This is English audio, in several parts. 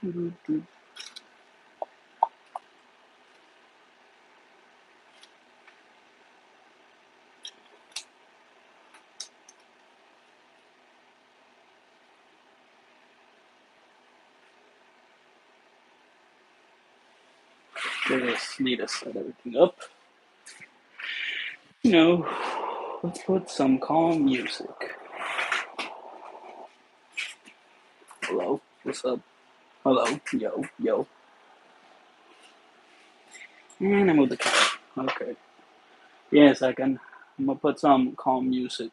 Just need to set everything up. Let's put some calm music. Hello, what's up? Hello, yo, yo. And I move the cat. Okay. Yeah, a second. I'm gonna put some calm music.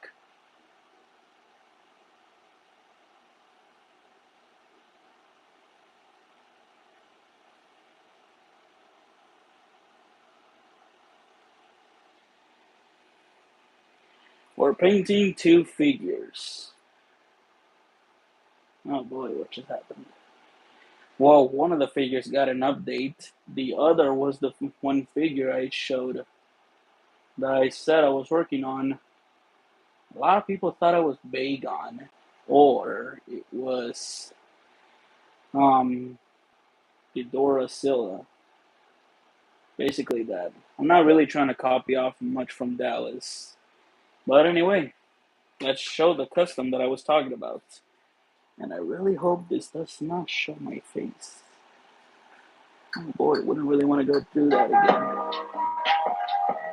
We're painting two figures. Oh boy, what just happened? Well, one of the figures got an update. The other was the one figure I showed that I said I was working on. A lot of people thought it was Bagon, or it was Ghidorah Scylla. Basically that. I'm not really trying to copy off much from Dallas. But anyway, let's show the custom that I was talking about. And I really hope this does not show my face. Oh boy, wouldn't really want to go through that again.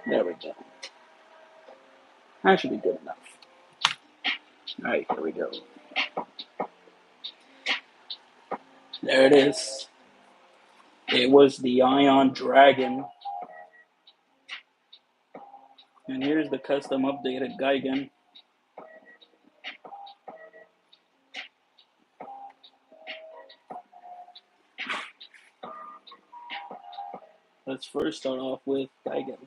There we go. That should be good enough. Alright, here we go. There it is. It was the Ion Dragon. And here's the custom updated Gigan. Let's first start off with Gigan.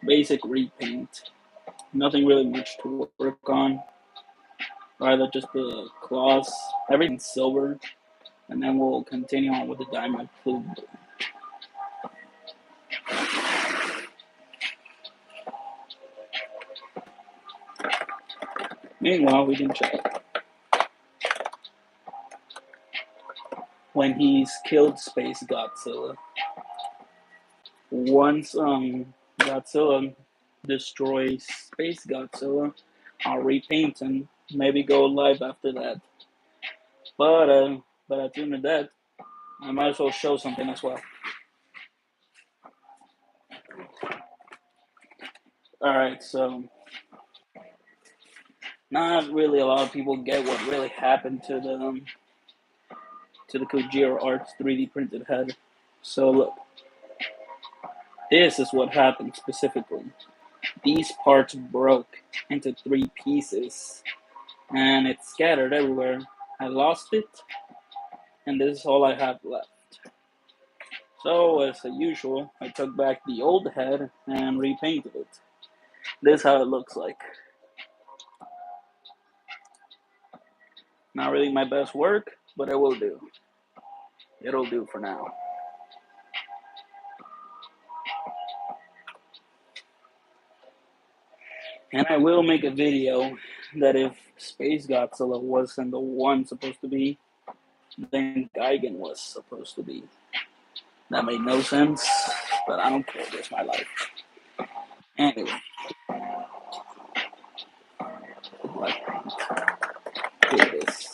Basic repaint. Nothing really much to work on. Rather just the claws. Everything's silver. And then we'll continue on with the diamond plume. Meanwhile, we can check. When he's killed Space Godzilla. Once Godzilla destroys Space Godzilla, I'll repaint and maybe go live after that. But at the end of that, I might as well show something as well. Alright, so not really a lot of people get what really happened to the Kojiro Arts 3D printed head. So look, this is what happened specifically. These parts broke into 3 pieces, and it scattered everywhere. I lost it, and this is all I have left. So, as usual, I took back the old head and repainted it. This is how it looks like. Not really my best work, but it will do. It'll do for now. And I will make a video that if Space Godzilla wasn't the one supposed to be, then Gigan was supposed to be. That made no sense, but I don't care. It's my life. Anyway. Black paint. Here it is.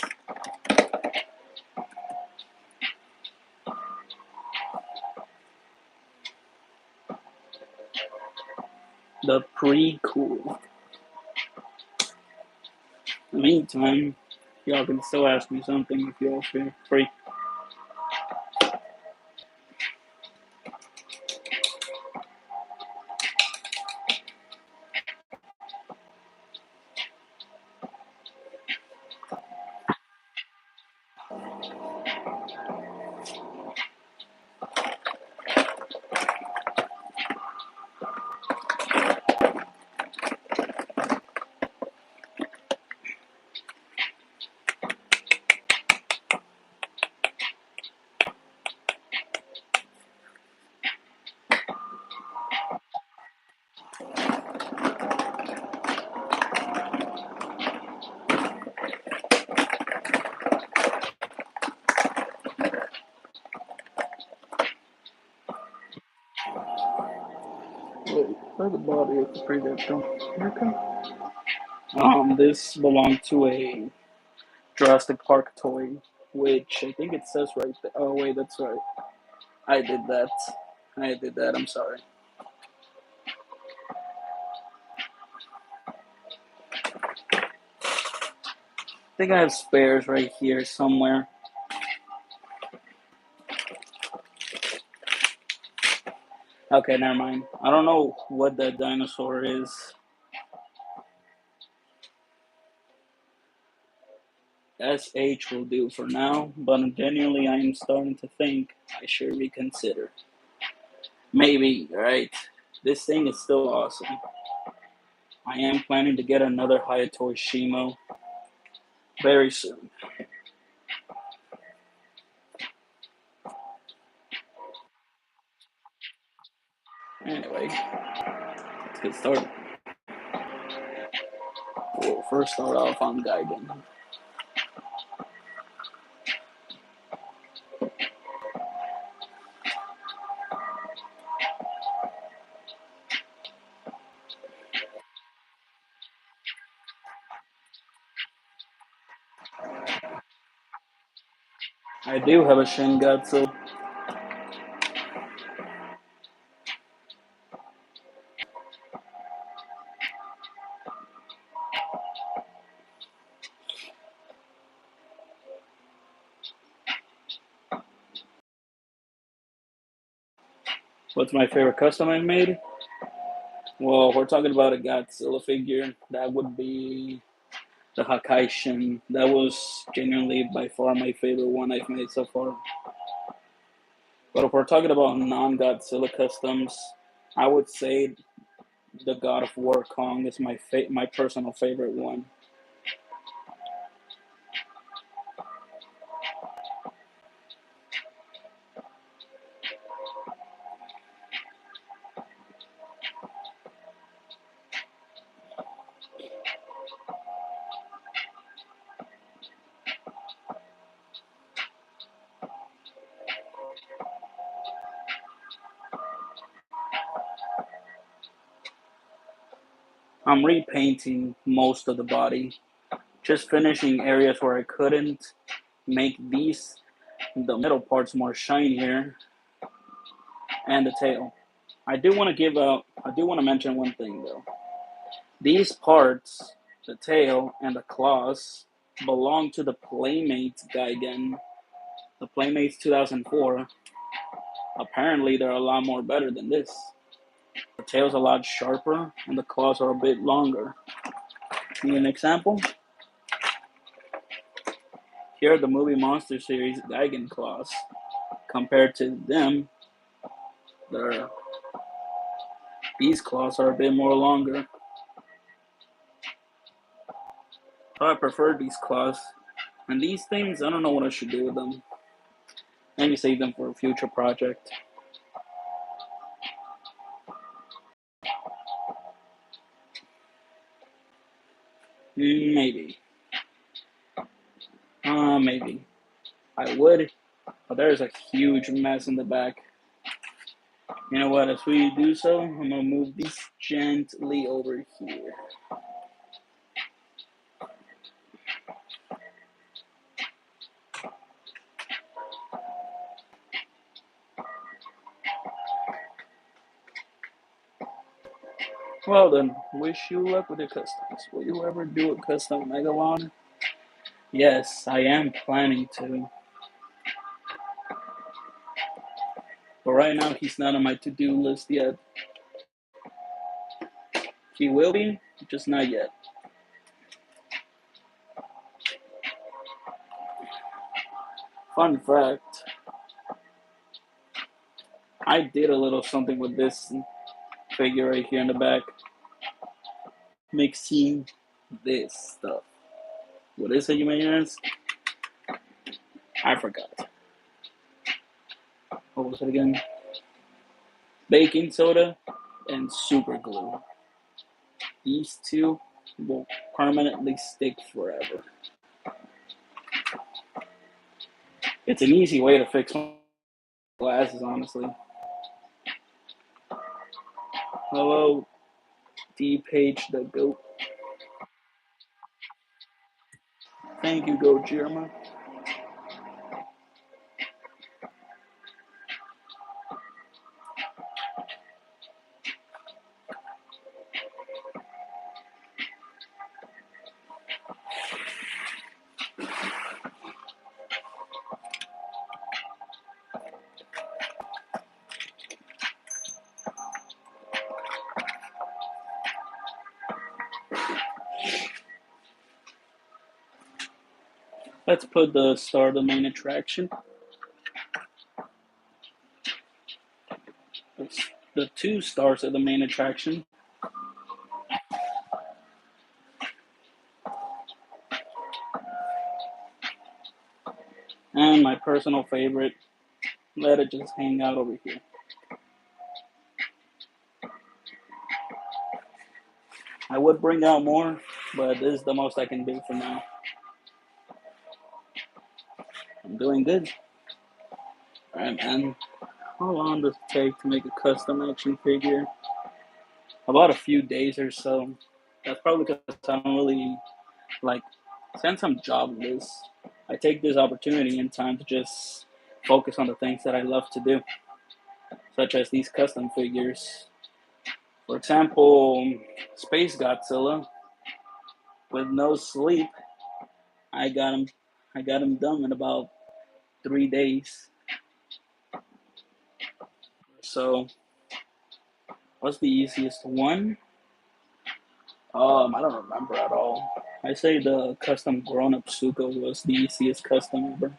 The pre-cool. In the meantime, y'all can still ask me something if y'all feel free. Oh, the body is pretty good though. This belonged to a Jurassic Park toy, which I think it says right there. Oh wait, that's right. I did that. I did that. I'm sorry. I think I have spares right here somewhere. Okay, never mind. I don't know what that dinosaur is. SH will do for now, but genuinely I am starting to think I should reconsider. Maybe, right? This thing is still awesome. I am planning to get another Hayato Shimo very soon. Anyway, let's get started. We'll first start off on Gigan. I do have a Shingatsu. What's my favorite custom I've made? Well, if we're talking about a Godzilla figure, that would be the Hakaishin. That was genuinely by far my favorite one I've made so far. But if we're talking about non-Godzilla customs, I would say the God of War Kong is my personal favorite one. I'm repainting most of the body, just finishing areas where I couldn't make the middle parts more shinier, and the tail. I do want to mention one thing though. These parts, the tail and the claws, belong to the Playmates Gigan, the Playmates 2004. Apparently, they're a lot more better than this. The tail's a lot sharper, and the claws are a bit longer. Need an example? Here are the movie Monster Series Gigan claws. Compared to them, their these claws are a bit more longer. But I prefer these claws. And these things, I don't know what I should do with them. Maybe save them for a future project. Maybe. Maybe. I would, but there's a huge mess in the back. You know what? As we do so, I'm gonna move these gently over here. Well then, wish you luck with your customs. Will you ever do a custom Megalon? Yes, I am planning to. But right now, he's not on my to-do list yet. He will be, just not yet. Fun fact, I did a little something with this figure right here in the back. Mixing this stuff. What is it, you may ask? I forgot. What was it again? Baking soda and super glue. These two will permanently stick forever. It's an easy way to fix my glasses, honestly. Hello, D-Page the GOAT. Thank you, Gojira. Let's put the star of the main attraction. It's the 2 stars of the main attraction. And my personal favorite, let it just hang out over here. I would bring out more, but this is the most I can do for now. I'm doing good. Alright, man. How long does it take to make a custom action figure? About a few days or so. That's probably because I don't really, like, since I'm jobless, I take this opportunity in time to just focus on the things that I love to do, such as these custom figures. For example, Space Godzilla, with no sleep, I got him. I got him done in about 3 days. So, what's the easiest one? I don't remember at all. I say the custom grown-up Suko was the easiest custom ever.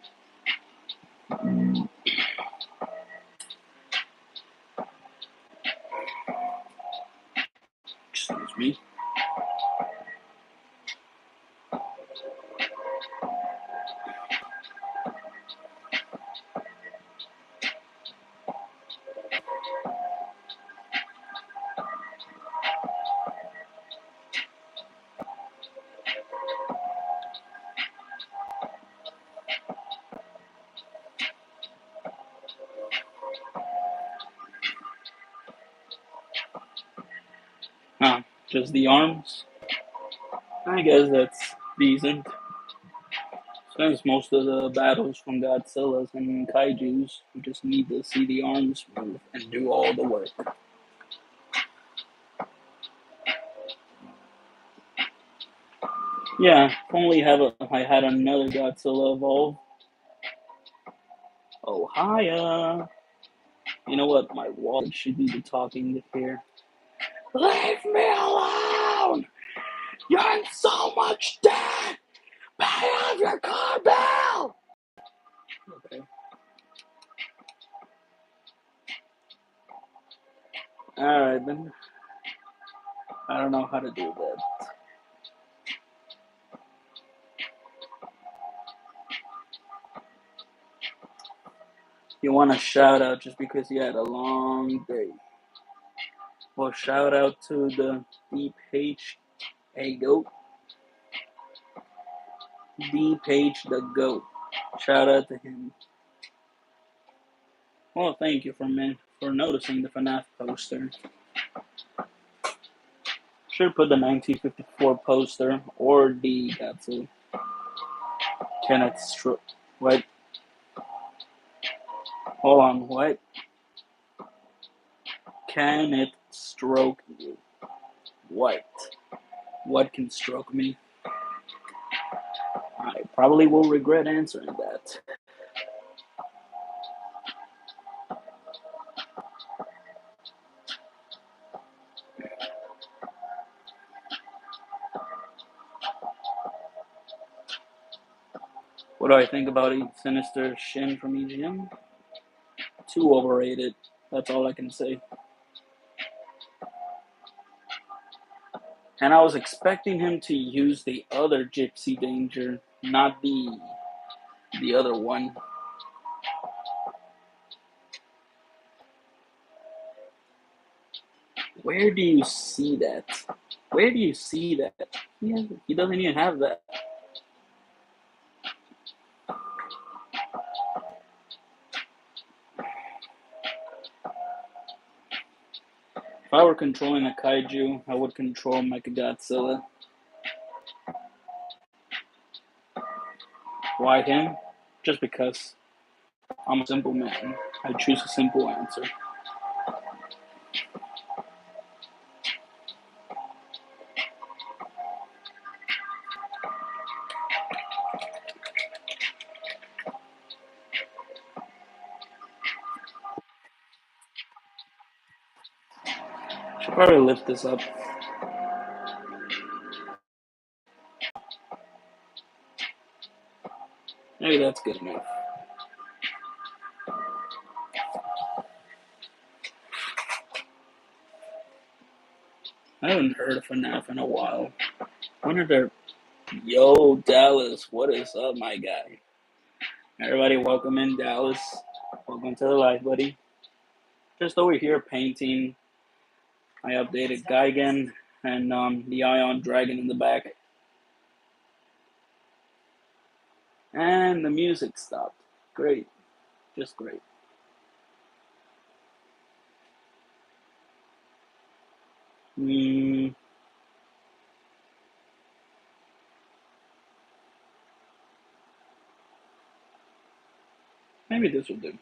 Excuse me. Ah, just the arms. I guess that's decent. Since most of the battles from Godzillas and Kaijus, you just need to see the arms move and do all the work. Yeah, if only I had another Godzilla evolve. Oh, hiya! You know what? My wallet should do the talking here. Leave me alone! You're in so much debt! Pay off your car bill! Okay. Alright then. I don't know how to do that. You want a shout out just because you had a long day. Well, shout out to the D-Page a goat. D-Page the goat. Shout out to him. Well, thank you for noticing the FNAF poster. Should put the 1954 poster or the Godzilla. Kenneth Stro. What? Hold on, what? Can it stroke you? What? What can stroke me? I probably will regret answering that. What do I think about a Sinister Shin from EGM? Too overrated. That's all I can say. And I was expecting him to use the other Gypsy Danger, not the other one. Where do you see that? Where do you see that? He doesn't even have that. If I were controlling a kaiju, I would control Mechagodzilla. Why him? Just because I'm a simple man. I choose a simple answer. Should probably lift this up. Maybe that's good enough. I haven't heard of FNAF in a while. When are there? Yo, Dallas, what is up, my guy? Everybody, welcome in, Dallas. Welcome to the live, buddy. Just over here painting. I updated Gigan and the Ion Dragon in the back. And the music stopped. Great. Just great. Maybe this will do.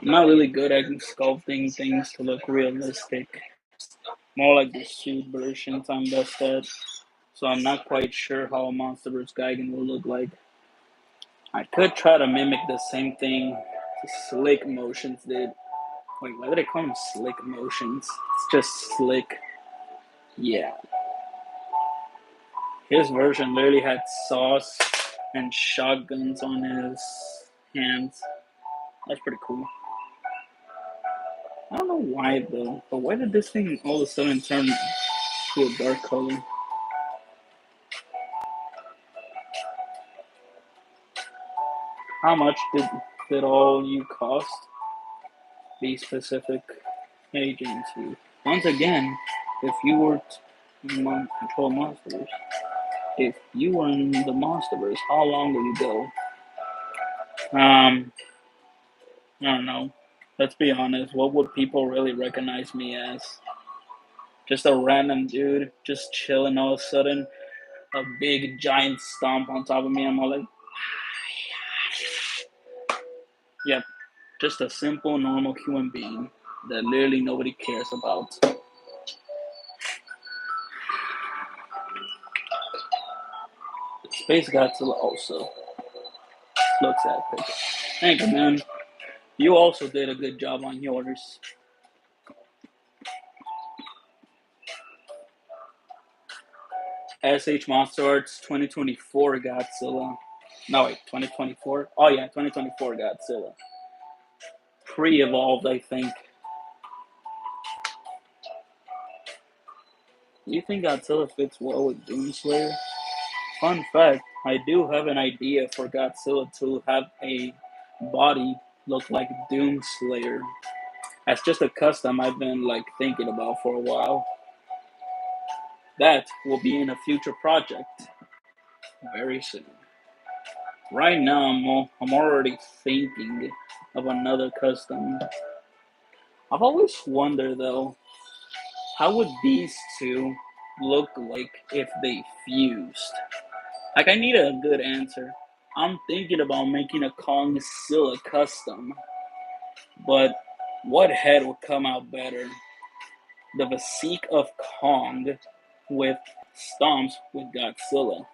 I'm not really good at sculpting things to look realistic. More like the suit versions I'm best at. So I'm not quite sure how a MonsterVerse Gigan will look like. I could try to mimic the same thing Slick Motions did. Wait, why did I call them Slick Motions? It's just Slick. Yeah. His version literally had sauce and shotguns on his hands. That's pretty cool. I don't know why though, but why did this thing all of a sudden turn to a dark color? How much did all you cost? Be specific, agency. Once again, if you were to control monsters, if you were in the monsterverse, how long will you go? I don't know. Let's be honest. What would people really recognize me as? Just a random dude, just chilling. All of a sudden, a big giant stomp on top of me. I'm all like, yep, just a simple, normal human being that literally nobody cares about. Space Godzilla also looks at it. Thank you, man. You also did a good job on yours. SH Monster Arts 2024 Godzilla. No, wait, 2024? Oh, yeah, 2024 Godzilla. Pre-evolved, I think. Do you think Godzilla fits well with Doomslayer? Fun fact, I do have an idea for Godzilla to have a body look like Doomslayer. That's just a custom I've been thinking about for a while. That will be in a future project very soon. Right now, I'm already thinking of another custom. I've always wondered though, how would these two look like if they fused? I need a good answer. I'm thinking about making a Kongzilla custom, but what head would come out better? The physique of Kong with stomps with Godzilla.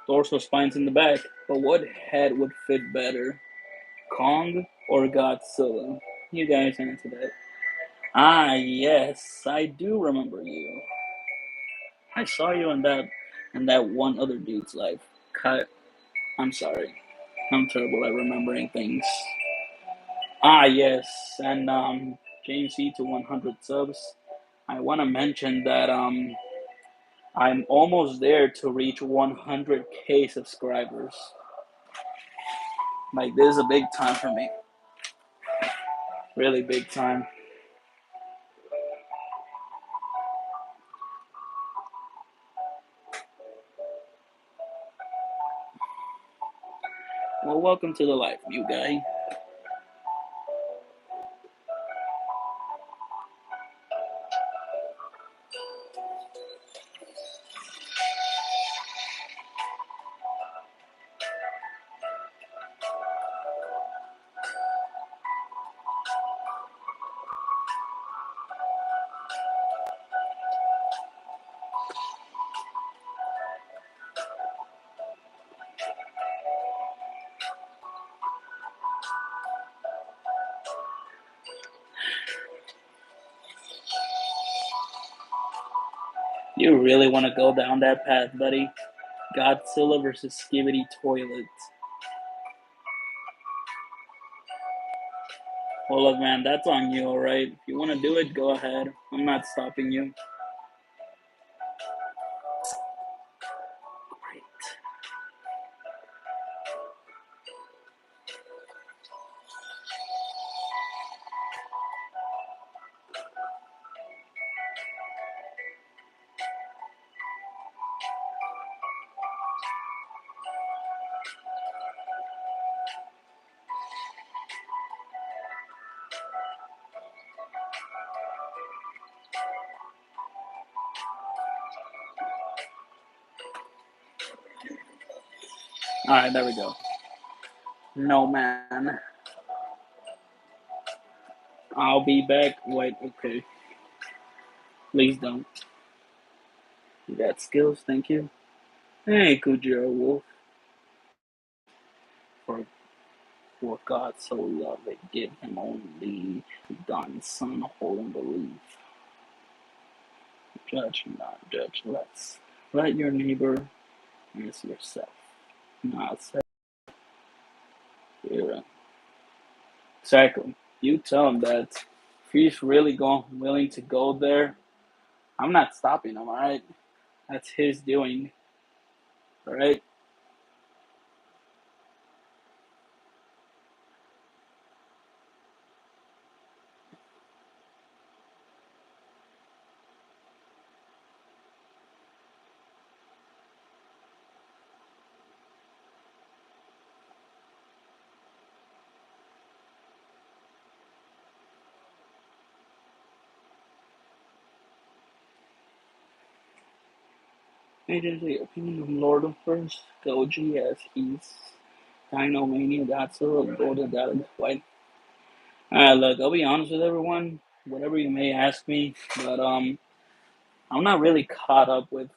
Dorsal spines in the back, but what head would fit better? Kong or Godzilla? You guys answer that. Ah, yes, I do remember you. I saw you in that one other dude's life. Cut. I'm sorry. I'm terrible at remembering things. Ah, yes, and James C to 100 subs. I want to mention that I'm almost there to reach 100K subscribers. This is a big time for me. Really big time. What welcome to the life, new guy. You really want to go down that path, buddy? Godzilla versus Skibidi Toilet. Well, look, man, that's on you, alright? If you want to do it, go ahead. I'm not stopping you. Great. Alright, there we go. No, man. I'll be back. Wait, okay. Please don't. You got skills, thank you. Hey, Kujiro Wolf. For, for God so loved it, give him only begotten son holding belief. Judge not, judge less. Let your neighbor as yourself. Not say exactly. You tell him that if he's really willing to go there, I'm not stopping him, alright? That's his doing. Alright? Agency opinion of Lord of First, Goji as he's Dinomania Godzilla, Golden Galaxy White. Look, I'll be honest with everyone, whatever you may ask me, but I'm not really caught up with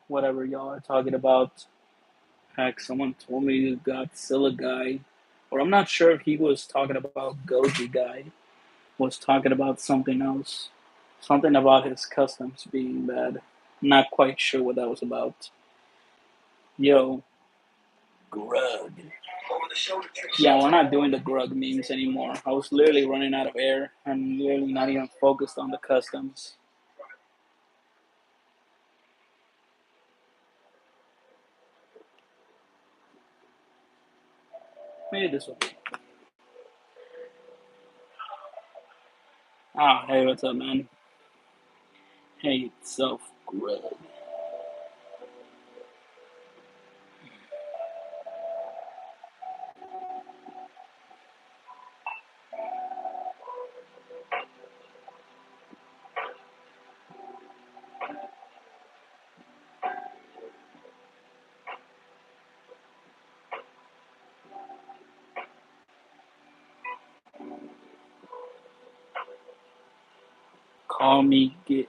whatever y'all are talking about. Heck, someone told me the Godzilla guy, or I'm not sure if he was talking about Goji guy, was talking about something else. Something about his customs being bad. Not quite sure what that was about. Yo, Grug. Yeah, we're not doing the Grug memes anymore. I was literally running out of air. I'm literally not even focused on the customs. Maybe this one. Ah, hey, what's up, man? Hey, self, Grug. Call me get.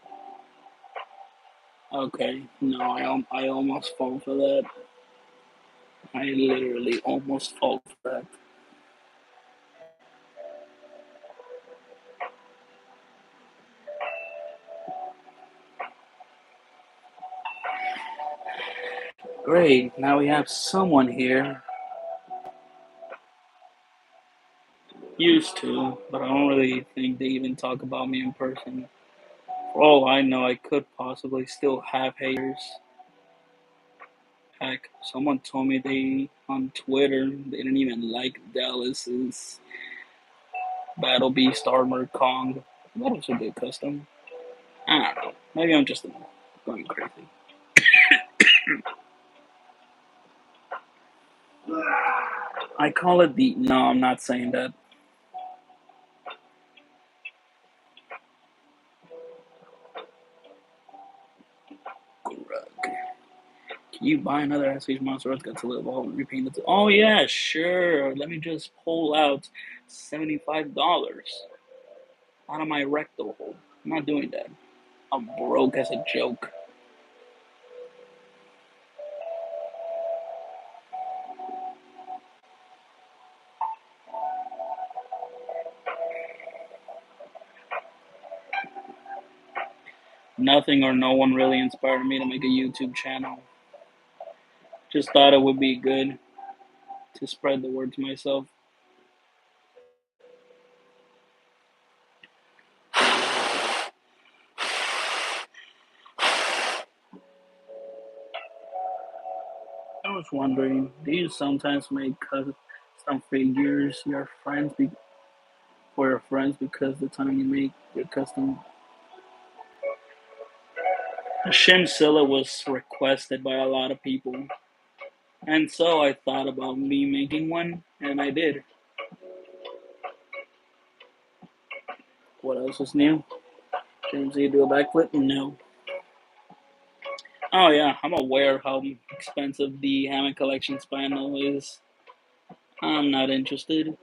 Okay, no, I almost fall for that. I literally almost fall for that. Great, now we have someone here. Used to, but I don't really think they even talk about me in person. For all I know, I could possibly still have haters. Heck, someone told me they on Twitter they didn't even like Dallas's Battle Beast Armor Kong. That was a good custom. I don't know. Maybe I'm just going crazy. I call it the. No, I'm not saying that. Can you buy another SH Monster Earth Godzilla Evolve and repaint it? Oh yeah, sure. Let me just pull out $75 out of my rectal hole. I'm not doing that. I'm broke as a joke. Nothing or no one really inspired me to make a YouTube channel. Just thought it would be good to spread the word to myself. I was wondering, do you sometimes make custom figures for your friends because the time you make your custom Shinzilla was requested by a lot of people, and so I thought about me making one, and I did. What else is new? James, you do a backflip? No. Oh yeah, I'm aware how expensive the Hammond Collection Spinal is. I'm not interested.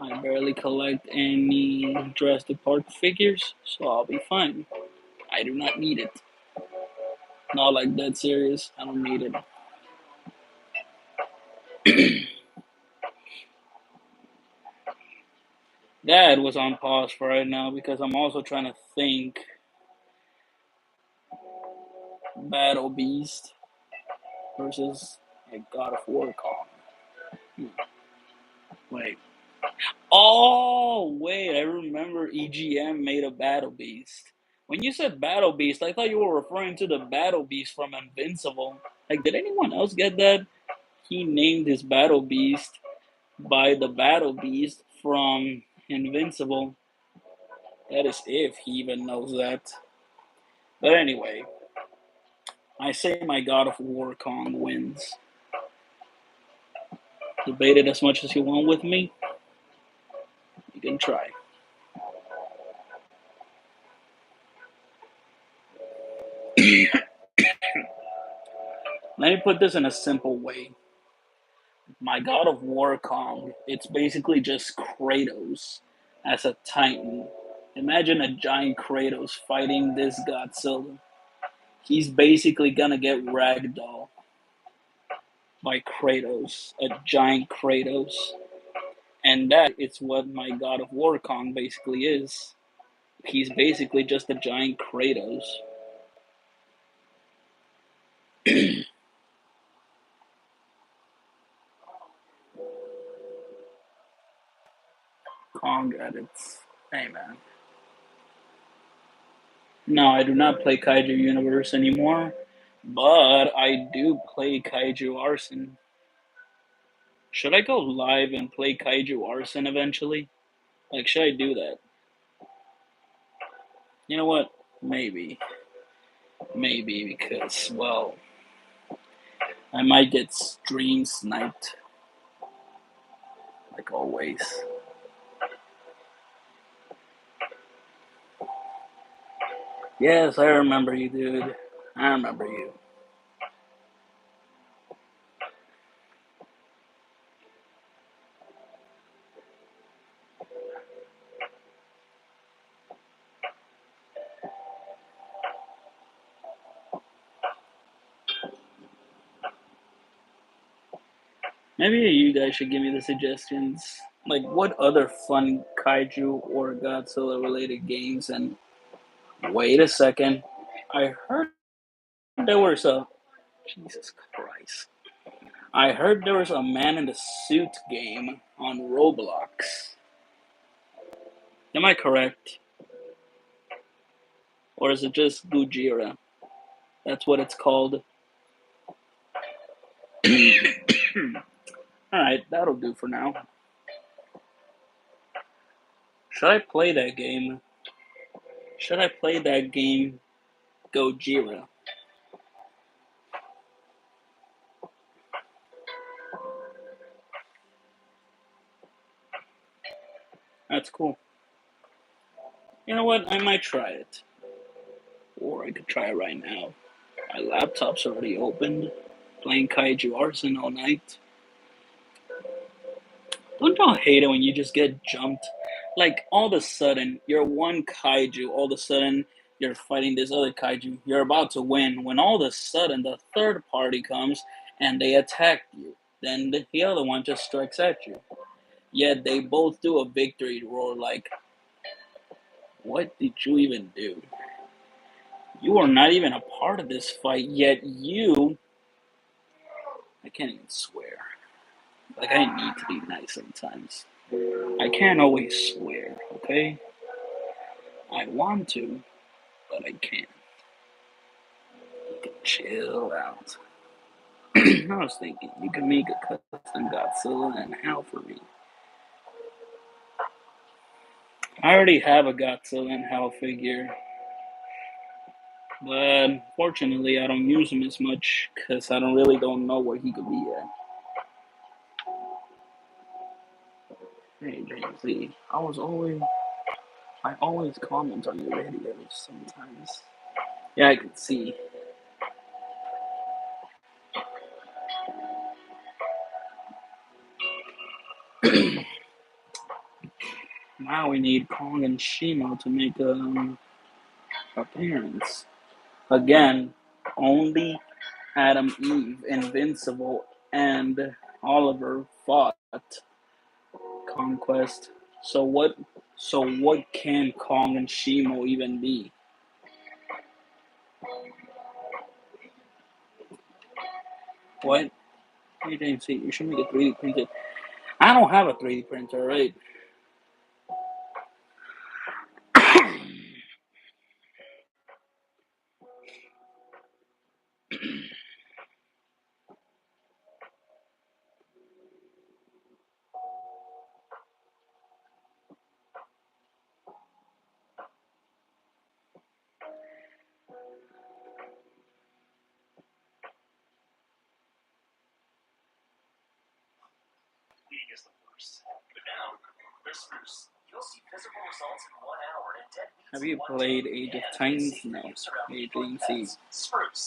I barely collect any Jurassic Park figures, so I'll be fine. I do not need it. Not like that serious. I don't need it. That was on pause for right now because I'm also trying to think Battle Beast versus a God of War call. Wait. Oh, wait. I remember EGM made a Battle Beast. When you said Battle Beast, I thought you were referring to the Battle Beast from Invincible. Like, did anyone else get that? He named his Battle Beast by the Battle Beast from Invincible. That is if he even knows that. But anyway, I say my God of War Kong wins. Debate it as much as you want with me. You can try. Let me put this in a simple way. My God of War Kong, it's basically just Kratos as a Titan. Imagine a giant Kratos fighting this Godzilla. He's basically gonna get ragdoll by Kratos, a giant Kratos. And that is what my God of War Kong basically is. He's basically just a giant Kratos. Kong at its. Hey man. No, I do not play Kaiju Universe anymore, but I do play Kaiju Arson. Should I go live and play Kaiju Arson eventually? Like, should I do that? You know what? Maybe. Maybe, because, well, I might get stream sniped. Like always. Yes, I remember you, dude. I remember you. Maybe you guys should give me the suggestions. Like, what other fun Kaiju or Godzilla related games? And wait a second. I heard there was a. Jesus Christ. I heard there was a Man in the Suit game on Roblox. Am I correct? Or is it just Gujira? That's what it's called. Alright, that'll do for now. Should I play that game? Should I play that game Gojira? that's cool. You know what? I might try it. Or I could try it right now. My laptop's already opened. Playing Kaiju Arson all night. Don't y'all hate it when you just get jumped? Like, all of a sudden, you're one kaiju, all of a sudden, you're fighting this other kaiju, you're about to win, when all of a sudden, the third party comes and they attack you. Then the other one just strikes at you. Yet they both do a victory roar, like, what did you even do? You are not even a part of this fight, yet you. I can't even swear. Like, I need to be nice sometimes. I can't always swear, okay? I want to, but I can't. Chill out. I was thinking, you could make a custom Godzilla and HAL for me. I already have a Godzilla and HAL figure, but fortunately I don't use him as much because I don't know where he could be at. Hey, Jamesy, I always comment on your videos sometimes. Yeah, I can see. Now we need Kong and Shimo to make an appearance. Again, only Adam, Eve, Invincible, and Oliver fought Conquest. So what? So what can Kong and Shimo even be? What? Hey James, you should make a 3D printed. I don't have a 3D printer, right? Have you played Age of Titans? No. Hey James,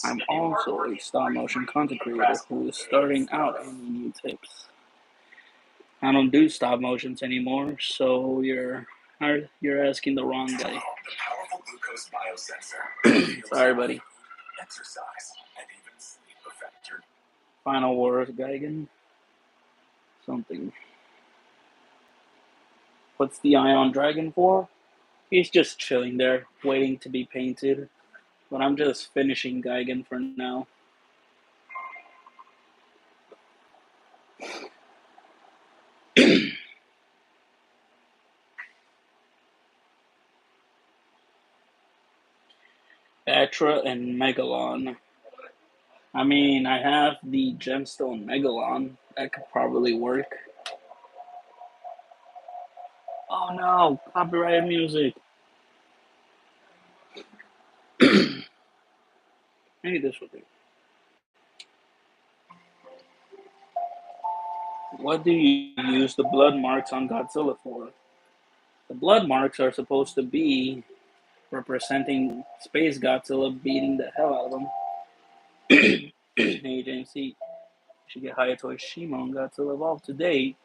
I'm also a stop motion content creator who is starting out. Any new tips? I don't do stop motions anymore, so you're asking the wrong guy. Sorry, buddy. Final words, Geigen. Something. What's the Ion Dragon for? He's just chilling there, waiting to be painted. But I'm just finishing Geigen for now. Batra and Megalon. I mean, I have the Gemstone Megalon. That could probably work. Oh no, copyrighted music. Maybe this will do. What do you use the blood marks on Godzilla for? The blood marks are supposed to be representing Space Godzilla beating the hell out of him. Hey, James, you should get Hayato Shima and Godzilla Evolved today.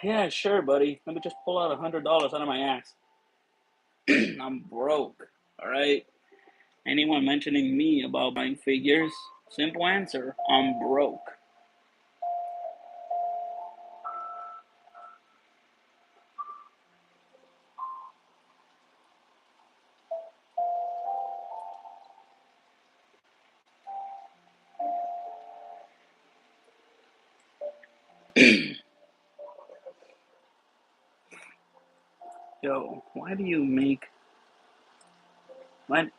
Yeah, sure, buddy. Let me just pull out $100 out of my ass. I'm broke, alright? Anyone mentioning me about buying figures? Simple answer, I'm broke. Yo, why do you make... What?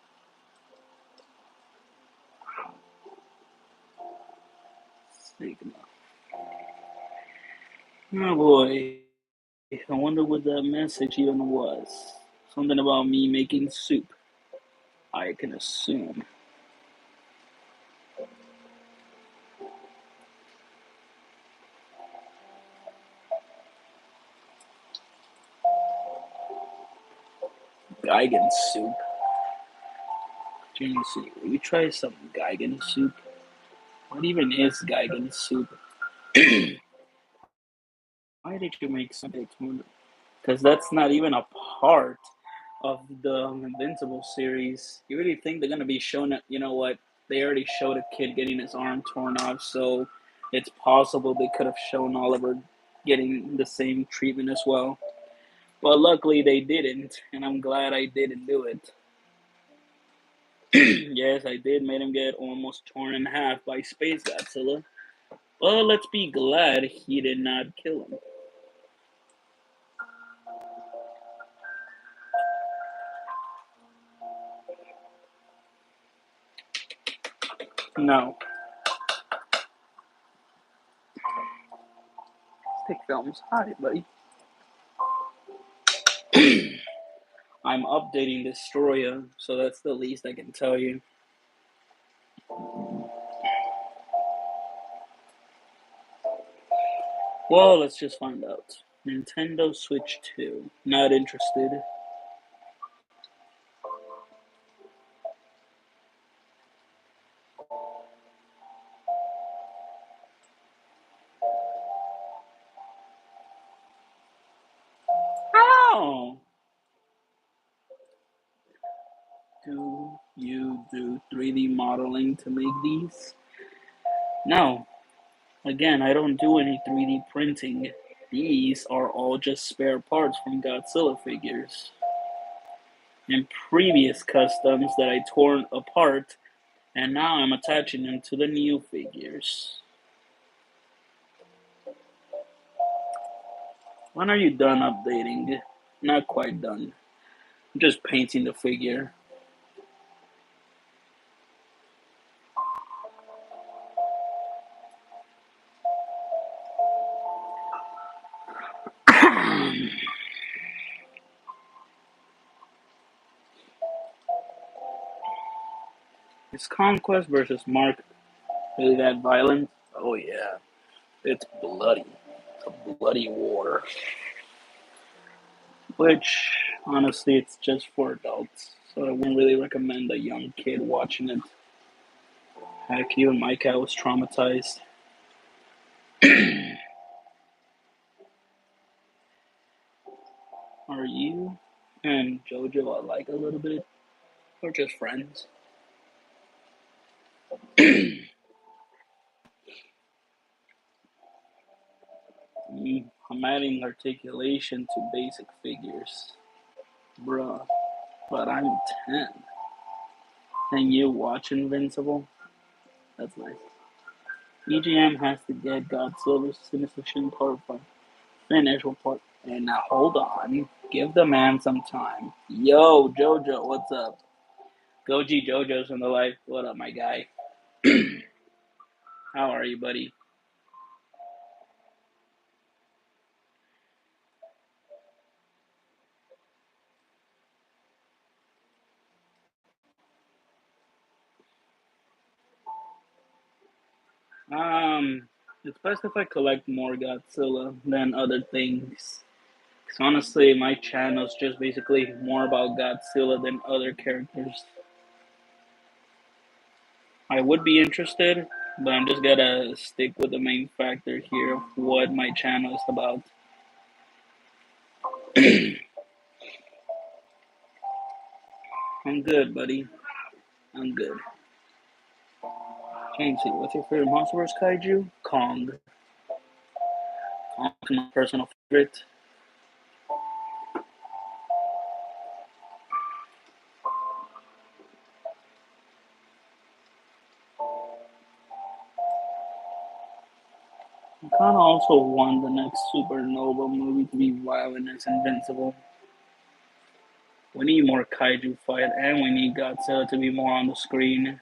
Sigma. Oh boy. I wonder what that message even was. Something about me making soup. I can assume. Geigen soup. James, will you try some Geigen soup? What even is Geigen soup? Why did you make something? Because that's not even a part of the Invincible series. You really think they're gonna be showing it? You know what? They already showed a kid getting his arm torn off, so it's possible they could have shown Oliver getting the same treatment as well. But luckily they didn't, and I'm glad I didn't do it. Yes, I did made him get almost torn in half by Space Godzilla. Well, let's be glad he did not kill him. No. Stick films. Hi, buddy. I'm updating Destroya, so that's the least I can tell you. Well, let's just find out. Nintendo Switch 2. Not interested. How do you do 3D modeling to make these? No. Again, I don't do any 3D printing. These are all just spare parts from Godzilla figures and previous customs that I torn apart, and now I'm attaching them to the new figures. When are you done updating? Not quite done. I'm just painting the figure. Is Conquest versus Mark really that violent? Oh yeah, it's bloody. It's a bloody war. Which, honestly, it's just for adults. So I wouldn't really recommend a young kid watching it. Heck, even my cat was traumatized. Are you and JoJo alike a little bit? Or just friends? I'm adding articulation to basic figures. Bruh, but I'm 10. And you watch Invincible? That's nice. EGM has to get Godzilla's Sinister Part 5. Finish with part. And now hold on. Give the man some time. Yo, Jojo, what's up? Goji Jojo's in the life. What up, my guy? How are you, buddy? It's best if I collect more Godzilla than other things. Because honestly, my channel's just basically more about Godzilla than other characters. I would be interested, but I'm just gonna stick with the main factor here of what my channel is about. I'm good, buddy. I'm good. James, what's your favorite MonsterVerse kaiju? Kong. Kong's my personal favorite. I kind of also want the next Supernova movie to be violent as Invincible. We need more kaiju fight, and we need Godzilla to be more on the screen.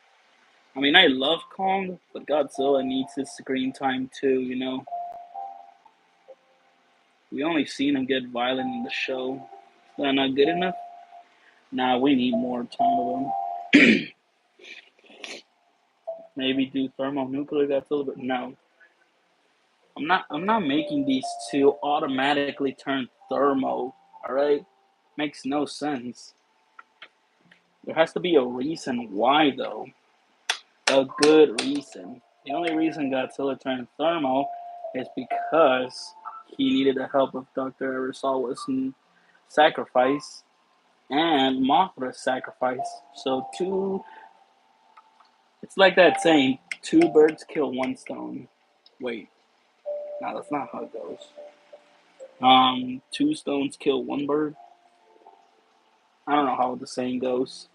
I mean, I love Kong, but Godzilla needs his screen time too, you know? We only seen him get violent in the show. Is that not good enough? Nah, we need more time of him. Maybe do thermonuclear Godzilla, but no. I'm not making these two automatically turn thermo, alright? Makes no sense. There has to be a reason why, though. A good reason. The only reason Godzilla turned thermal is because he needed the help of Dr. Arisawa's sacrifice and Mothra's sacrifice. So it's like that saying, two birds kill one stone. Wait, no, that's not how it goes. Two stones kill one bird. I don't know how the saying goes.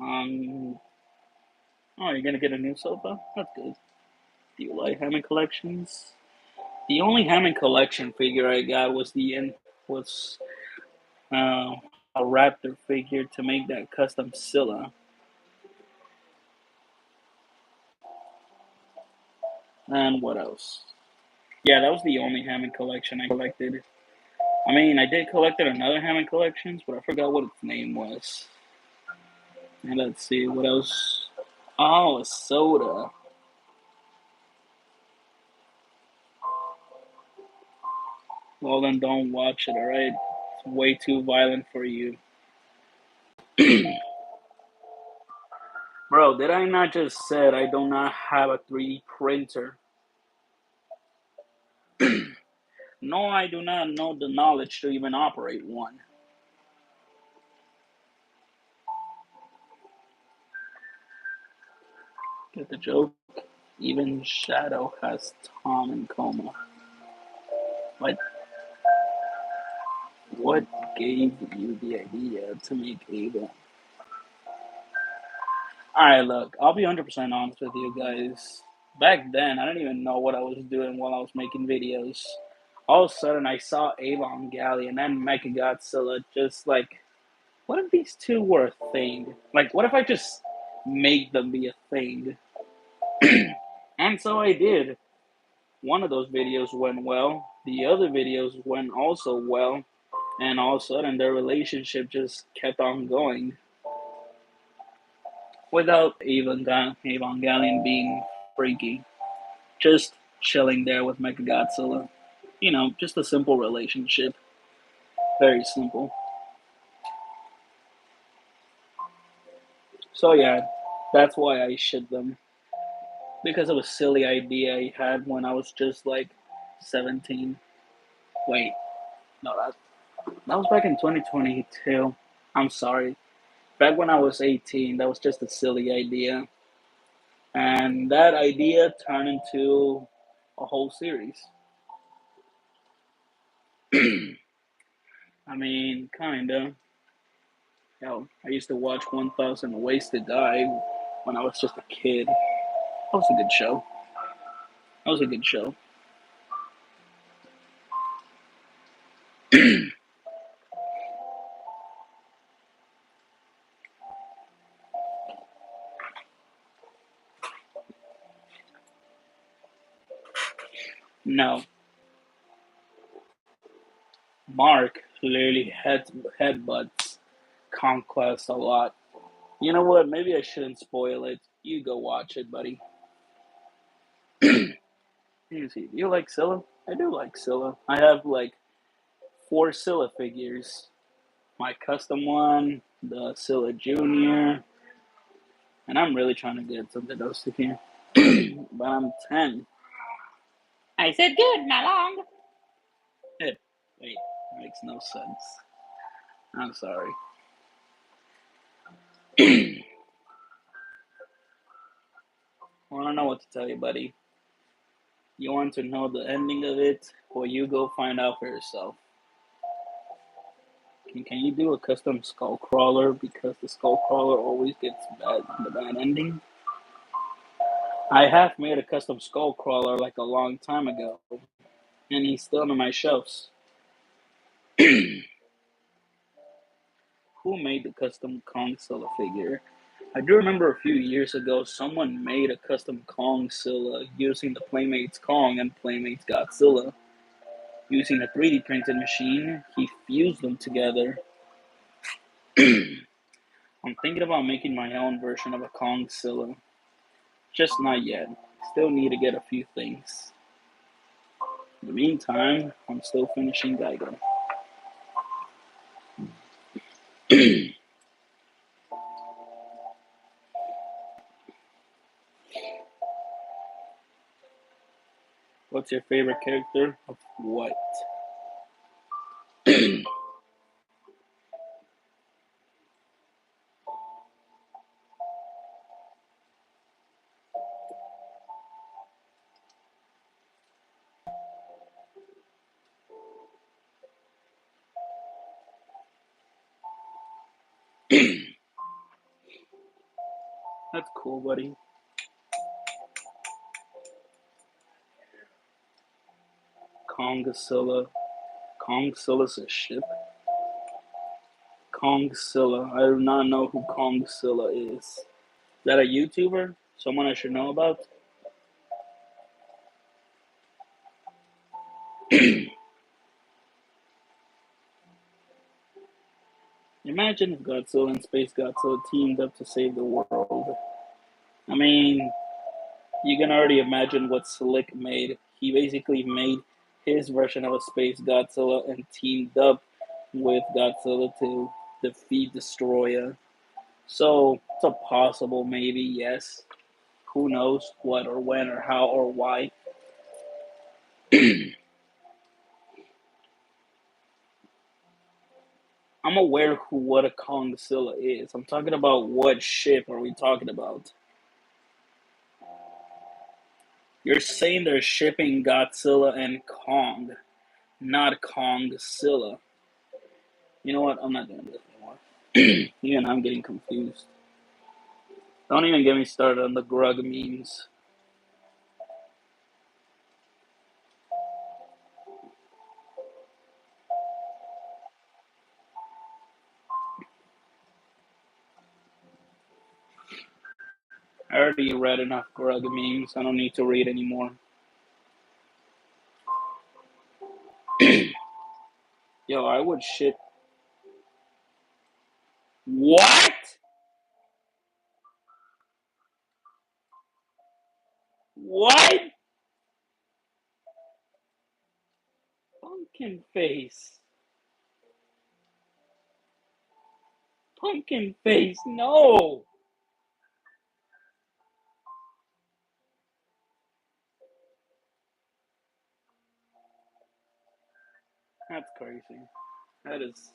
Um, oh, you're gonna get a new sofa? That's good. Do you like Hammond collections? The only Hammond collection figure I got was uh, a raptor figure to make that custom Scylla. And what else? Yeah, that was the only Hammond collection I collected. I mean, I did collected another Hammond collections, but I forgot what its name was. And let's see what else. Oh, a soda. Well, then don't watch it. All right, it's way too violent for you, bro. Did I not just said I do not have a 3D printer? No, I do not know the knowledge to even operate one. Get the joke? Even Shadow has Tom in coma. What? What gave you the idea to make Ava? Alright, look, I'll be 100% honest with you guys. Back then, I didn't even know what I was doing while I was making videos. All of a sudden, I saw Avon Galley and then Mechagodzilla. Just like, what if these two were a thing? Like, what if I just make them be a thing? And so I did. One of those videos went well. The other videos went also well. And all of a sudden, their relationship just kept on going without Evangelion being freaky. Just chilling there with Mechagodzilla. You know, just a simple relationship. Very simple. So yeah, that's why I shit them. Because of a silly idea I had when I was just like 17. Wait, no, that was back in 2022. I'm sorry. Back when I was 18, that was just a silly idea. And that idea turned into a whole series. I mean, kinda. Hell, I used to watch 1000 Ways to Die when I was just a kid. That was a good show. That was a good show. No, Mark clearly headbutts Conquest a lot. You know what? Maybe I shouldn't spoil it. You go watch it, buddy. You see, you like Scylla? I do like Scylla. I have like four Scylla figures. My custom one, the Scylla Junior, and I'm really trying to get something else to here. But I'm 10. I said good, not long. Hey, wait, that makes no sense. I'm sorry. I don't know what to tell you, buddy. You want to know the ending of it? Well, you go find out for yourself. Can you do a custom skull crawler because the skull crawler always gets the bad ending? I have made a custom skull crawler like a long time ago, and he's still on my shelves. Who made the custom Kong Scylla figure? I do remember a few years ago someone made a custom Kong Scylla using the Playmates Kong and Playmates Godzilla. Using a 3D printed machine, he fused them together. I'm thinking about making my own version of a Kong Scylla. Just not yet. Still need to get a few things. In the meantime, I'm still finishing Geiger. What's your favorite character of what? That's cool, buddy. Kongzilla. Kongzilla's a ship. Kongzilla. I do not know who Kongzilla is. Is that a YouTuber? Someone I should know about? Imagine if Godzilla and Space Godzilla teamed up to save the world. I mean, you can already imagine what Slick made. He basically made his version of a Space Godzilla and teamed up with Godzilla to defeat Destroyer. So it's a possible maybe, yes. Who knows what or when or how or why. I'm aware who what a Kongzilla is. I'm talking about what ship are we talking about? You're saying they're shipping Godzilla and Kong, not Kongzilla. You know what? I'm not doing this anymore. Even I'm getting confused. Don't even get me started on the Grug memes. I already read enough Grug memes. I don't need to read anymore. Yo, I would shit. What? What? Pumpkin face. Pumpkin face. No. That's crazy. That is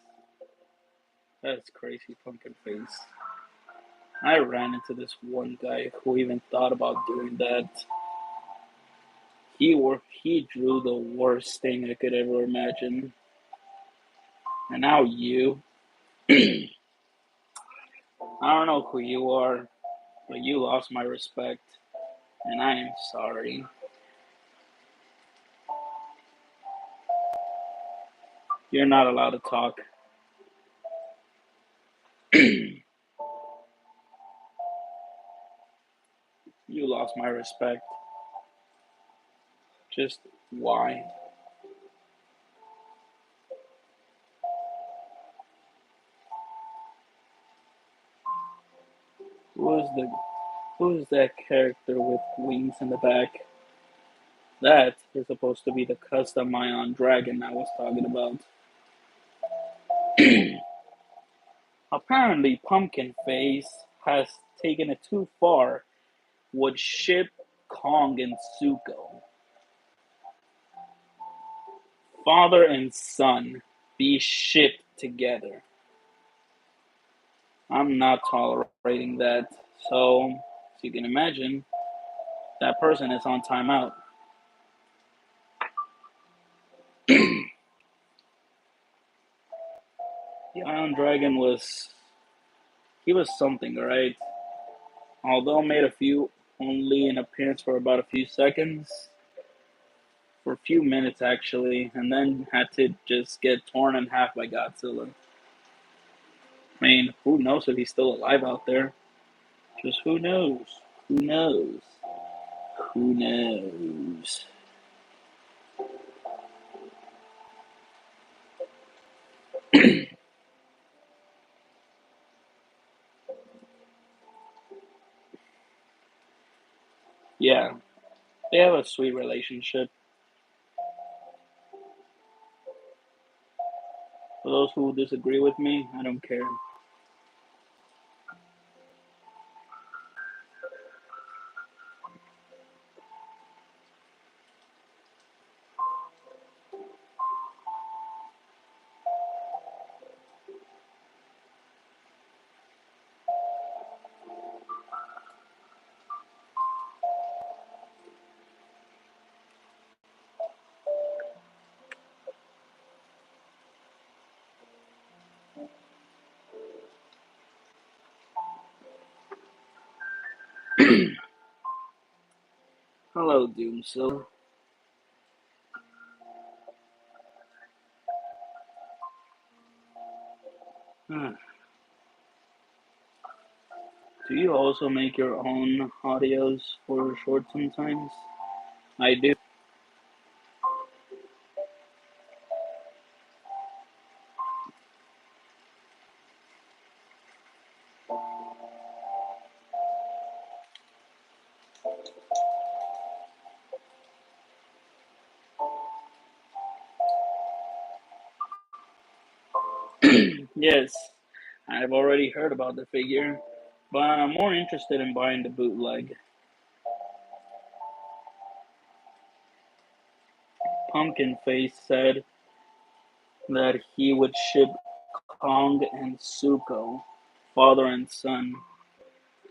that's crazy. Pumpkin face. I ran into this one guy who even thought about doing that. He drew the worst thing I could ever imagine. And now you. I don't know who you are, but you lost my respect, and I am sorry. You're not allowed to talk. You lost my respect. Just why? Who is the who is that character with wings in the back? That is supposed to be the custom Ion Dragon I was talking about. Apparently, Pumpkin Face has taken it too far. Would ship Kong and Zuko, father and son, be shipped together? I'm not tolerating that. So, as you can imagine, that person is on timeout. The Iron Dragon was he was something, right? Although made a few only an appearance for about a few seconds, for a few minutes actually, and then had to just get torn in half by Godzilla. I mean, who knows if he's still alive out there? Just who knows? Who knows? Who knows? Yeah, they have a sweet relationship. For those who disagree with me, I don't care. Hello, Doomsil. Do you also make your own audios for short sometimes? I do. Yes, I've already heard about the figure, but I'm more interested in buying the bootleg. Pumpkin Face said that he would ship Kong and Suko, father and son.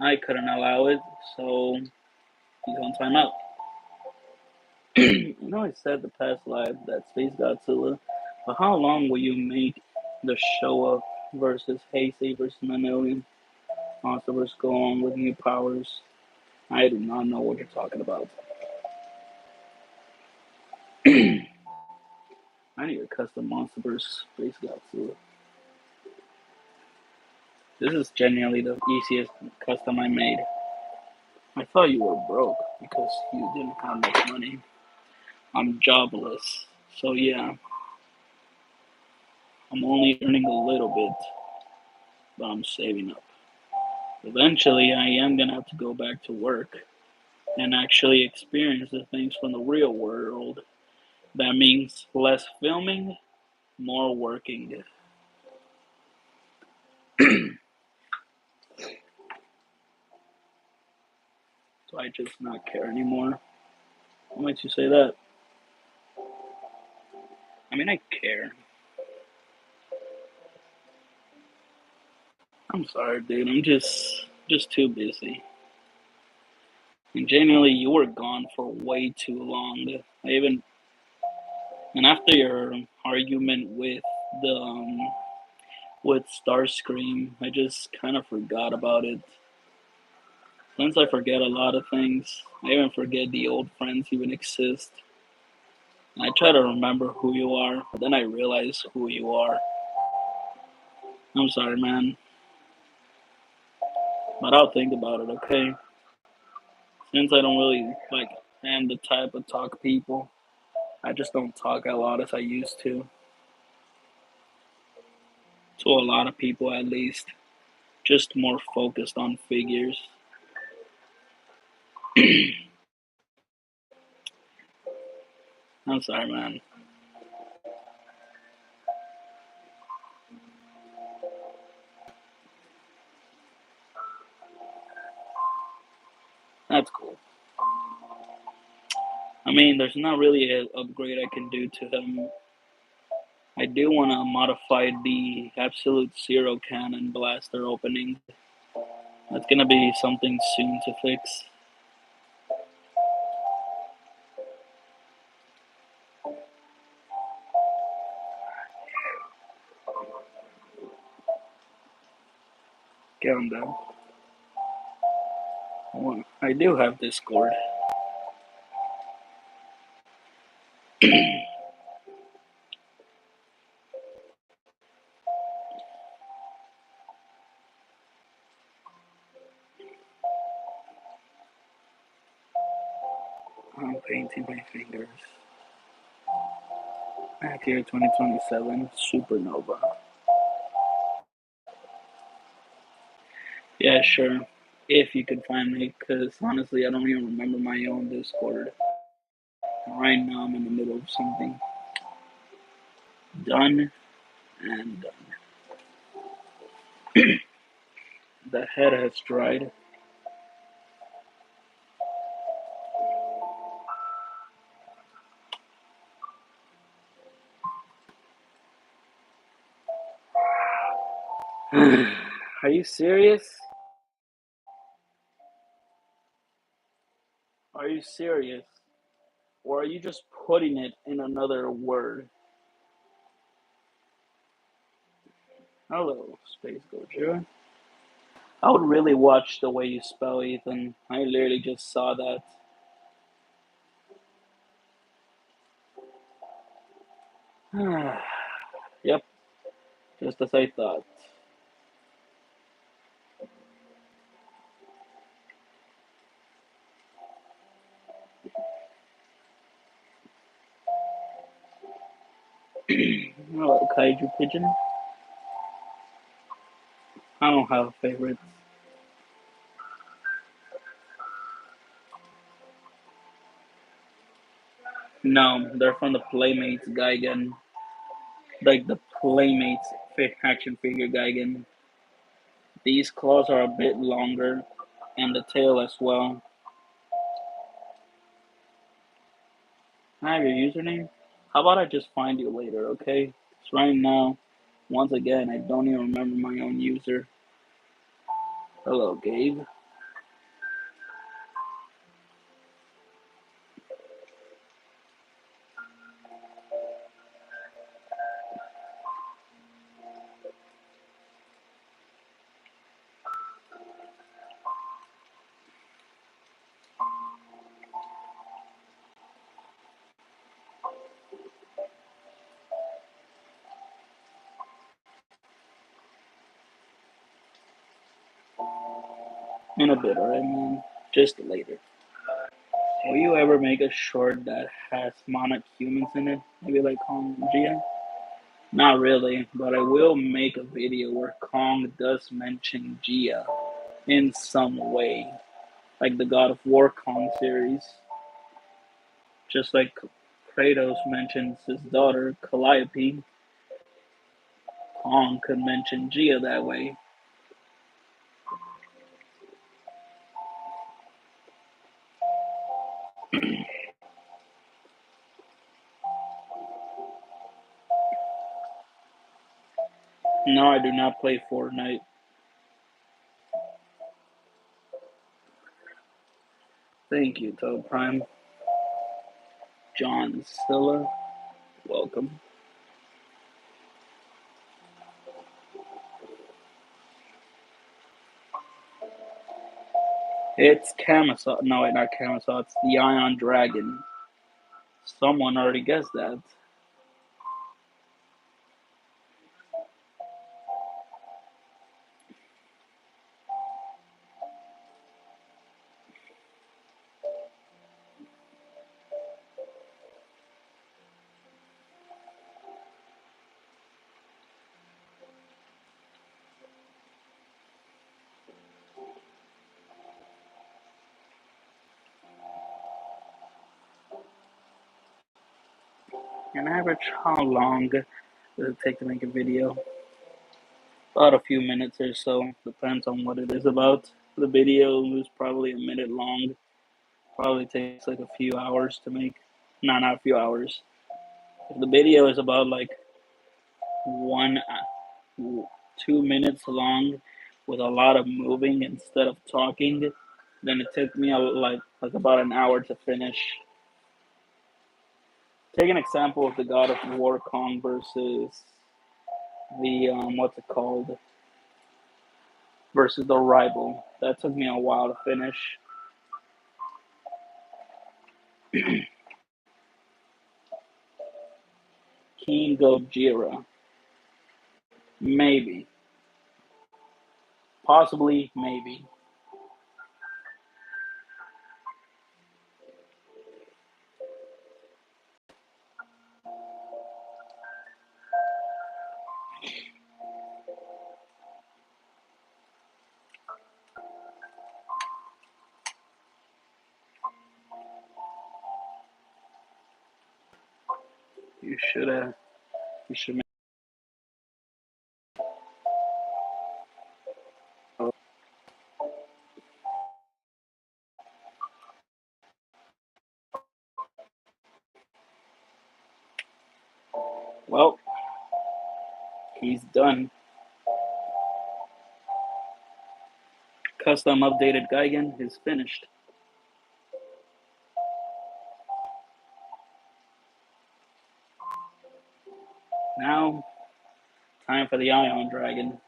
I couldn't allow it, so he's on timeout. You know, I said the past live that Space Godzilla, but how long will you make the show up versus Heisei versus Mammalian monsters go on with new powers? I do not know what you're talking about. I need a custom Monsterverse Space Godzilla. This is genuinely the easiest custom I made. I thought you were broke because you didn't have much money. I'm jobless. So yeah, I'm only earning a little bit, but I'm saving up. Eventually, I am gonna have to go back to work and actually experience the things from the real world. That means less filming, more working. So I just not care anymore. What makes you say that? I mean, I care. I'm sorry, dude. I'm just too busy. And genuinely, you were gone for way too long. I even and after your argument the with Starscream, I just kind of forgot about it. Since I forget a lot of things, I even forget the old friends even exist. And I try to remember who you are, but then I realize who you are. I'm sorry, man, but I'll think about it, okay? Since I don't really like am the type of talk people, I just don't talk a lot as I used to a lot of people at least. Just more focused on figures. I'm sorry, man. That's cool. I mean, there's not really an upgrade I can do to them. I do want to modify the Absolute Zero Cannon blaster opening. That's gonna be something soon to fix. Get on that. I do have Discord. I'm painting my fingers. Back here, 2027, Supernova. Yeah, sure. If you could find me, because honestly, I don't even remember my own Discord. Right now, I'm in the middle of something. Done and done. The head has dried. Are you serious? Are you serious? Or are you just putting it in another word? Hello, Space Gojira. I would really watch the way you spell Ethan. I literally just saw that. Yep, just as I thought. Oh, Kaiju pigeon. I don't have a favorite. No, they're from the Playmates Geigen. Like the Playmates action figure Geigen. These claws are a bit longer, and the tail as well. Can I have your username? How about I just find you later, okay? Because right now, once again, I don't even remember my own user. Hello, Gabe. In a bit, alright, man? Just later. Will you ever make a short that has monarch humans in it? Maybe like Kong and Gia? Not really, but I will make a video where Kong does mention Gia in some way, like the God of War Kong series. Just like Kratos mentions his daughter Calliope, Kong could mention Gia that way. No, I do not play Fortnite. Thank you, Toad Prime. John Silla, welcome. It's Camisot. No, wait, not Camisot. It's the Ion Dragon. Someone already guessed that. On average, how long does it take to make a video? About a few minutes or so. Depends on what it is about. The video is probably a minute long. Probably takes like a few hours to make. No, not a few hours. If the video is about like 1, 2 minutes long with a lot of moving instead of talking, then it took me like about an hour to finish. Take an example of the God of War Kong versus the what's it called versus the rival. That took me a while to finish. King Gojira, maybe, possibly, maybe. You should have. You should. Well, he's done. Custom updated Geigen is finished. Now, time for the Ion Dragon.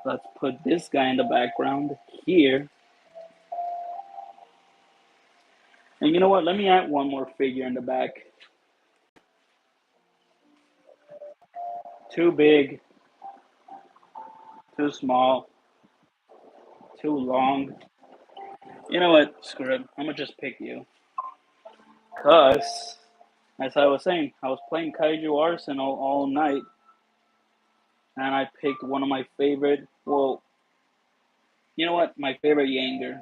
Let's put this guy in the background here. And you know what? Let me add one more figure in the back. Too big, too small, too long. You know what? Screw it. I'm gonna just pick you. Cause, as I was saying, I was playing Kaiju Arsenal all night, and I picked one of my favorite. Well, you know what? My favorite Yanger.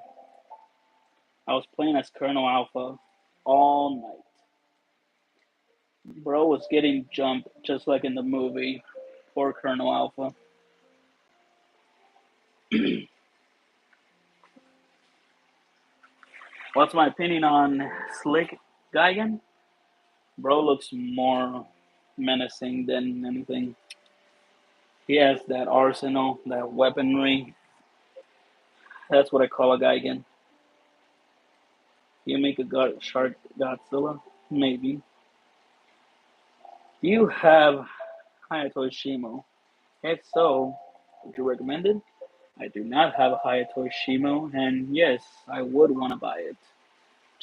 I was playing as Colonel Alpha all night. Bro was getting jumped just like in the movie. Poor Colonel Alpha. What's my opinion on Slick Geigen? Bro looks more menacing than anything. He has that arsenal, that weaponry. That's what I call a Geigen. You make a shark Godzilla? Maybe. Do you have Hayato Shimo? If so, would you recommend it? I do not have a Hayato Shimo, and yes, I would want to buy it.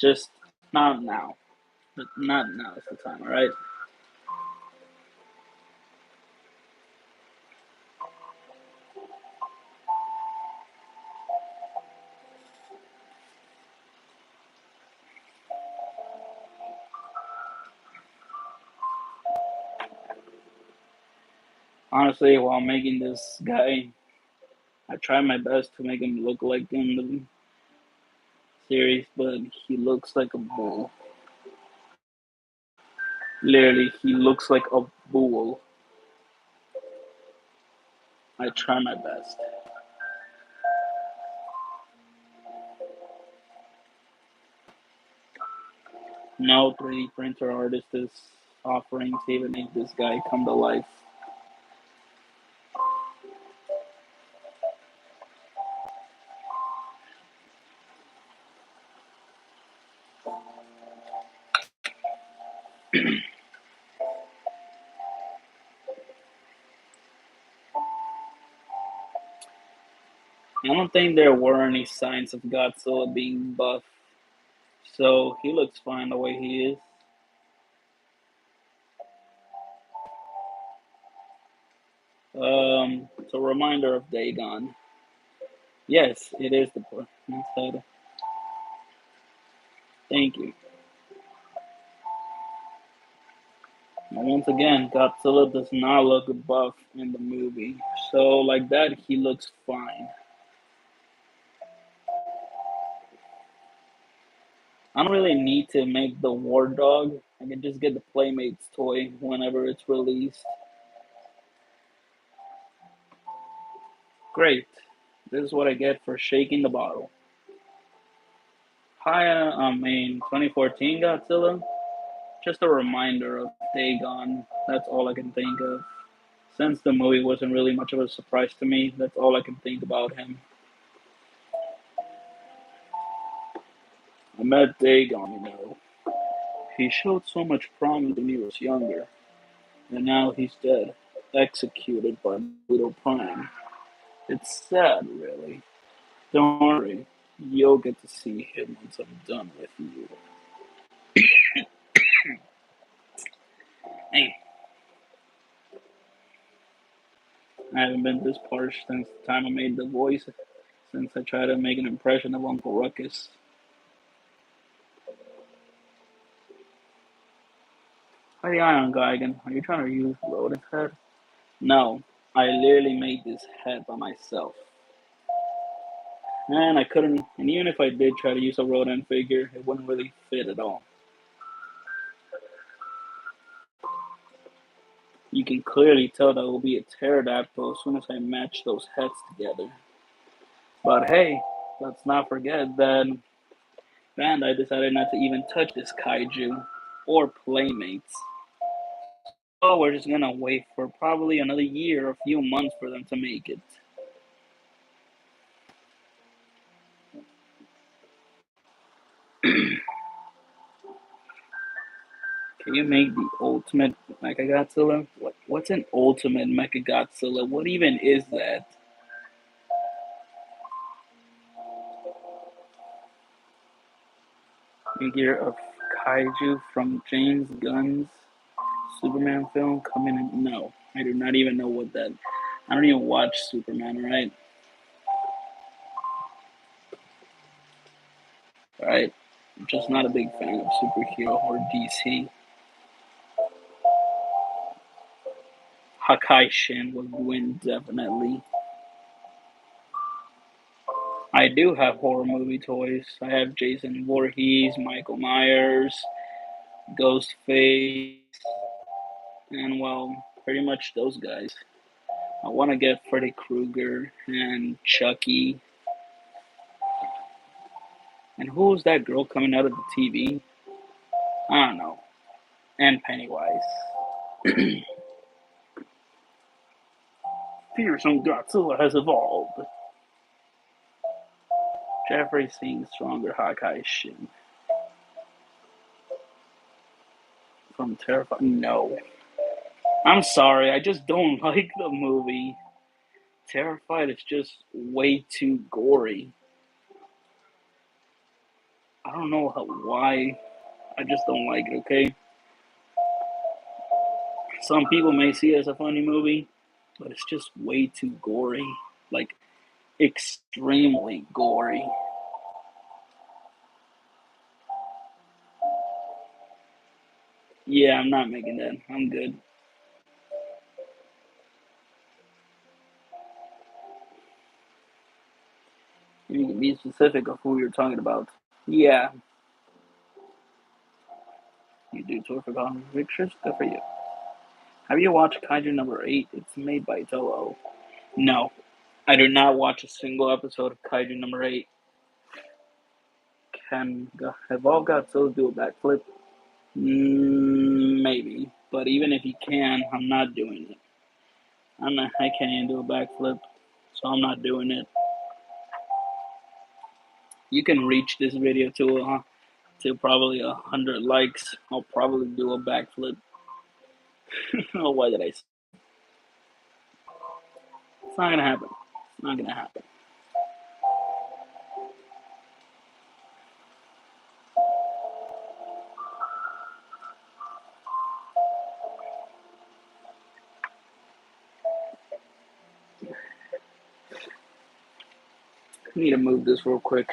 Just not now. Not now is the time, alright? Honestly, while making this guy, I tried my best to make him look like in the series, but he looks like a bull. Literally, he looks like a bull. I try my best. No 3D printer artist is offering to even make this guy come to life. I don't think there were any signs of Godzilla being buff, so he looks fine the way he is. It's a reminder of Dagon. Yes, it is the poor inside. Thank you. And once again, Godzilla does not look buff in the movie, so like that, he looks fine. I don't really need to make the War Dog. I can just get the Playmates toy whenever it's released. Great. This is what I get for shaking the bottle. Hi, 2014 Godzilla. Just a reminder of Dagon. That's all I can think of. Since the movie wasn't really much of a surprise to me, that's all I can think about him. I met Dagon, you know. He showed so much promise when he was younger, and now he's dead, executed by Pluto Prime. It's sad, really. Don't worry, you'll get to see him once I'm done with you. Hey, I haven't been this harsh since the time I made the voice, since I tried to make an impression of Uncle Ruckus. Hey, Iron Geigen, are you trying to use Rodent's head? No, I literally made this head by myself. And I couldn't, and even if I did try to use a Rodent figure, it wouldn't really fit at all. You can clearly tell that it will be a pterodactyl as soon as I match those heads together. But hey, let's not forget that Bandai decided not to even touch this kaiju or Playmates. So we're just gonna wait for probably another year or a few months for them to make it. Can you make the ultimate Mechagodzilla? What's an ultimate Mechagodzilla? What even is that? figure of Kaiju from James Gunn's Superman film coming in? No, I do not even know what that. I don't even watch Superman, right? Right? I'm just not a big fan of superhero or DC. Hakai Shin would win definitely. I do have horror movie toys. I have Jason Voorhees, Michael Myers, Ghostface, and well, pretty much those guys. I want to get Freddy Krueger and Chucky. And who was that girl coming out of the TV? I don't know. And Pennywise. Fearsome Godzilla has evolved. Jeffrey seeing stronger Hawkeye Shin. From Terrified. No. I'm sorry, I just don't like the movie. Terrified is just way too gory. I don't know why. I just don't like it, okay? Some people may see it as a funny movie, but it's just way too gory. Like, extremely gory. Yeah, I'm not making that. I'm good. You can be specific of who you're talking about. Yeah, you do tour for Golden Pictures. Good for you. Have you watched Kaiju number 8? It's made by Toho. No, I do not watch a single episode of Kaiju number 8. Can Evolve Godzilla do a backflip? Maybe, but even if he can, I'm not doing it. I can't even do a backflip, so I'm not doing it. You can reach this video to probably 100 likes. I'll probably do a backflip. Oh, why did I? It's not gonna happen. It's not gonna happen. I need to move this real quick.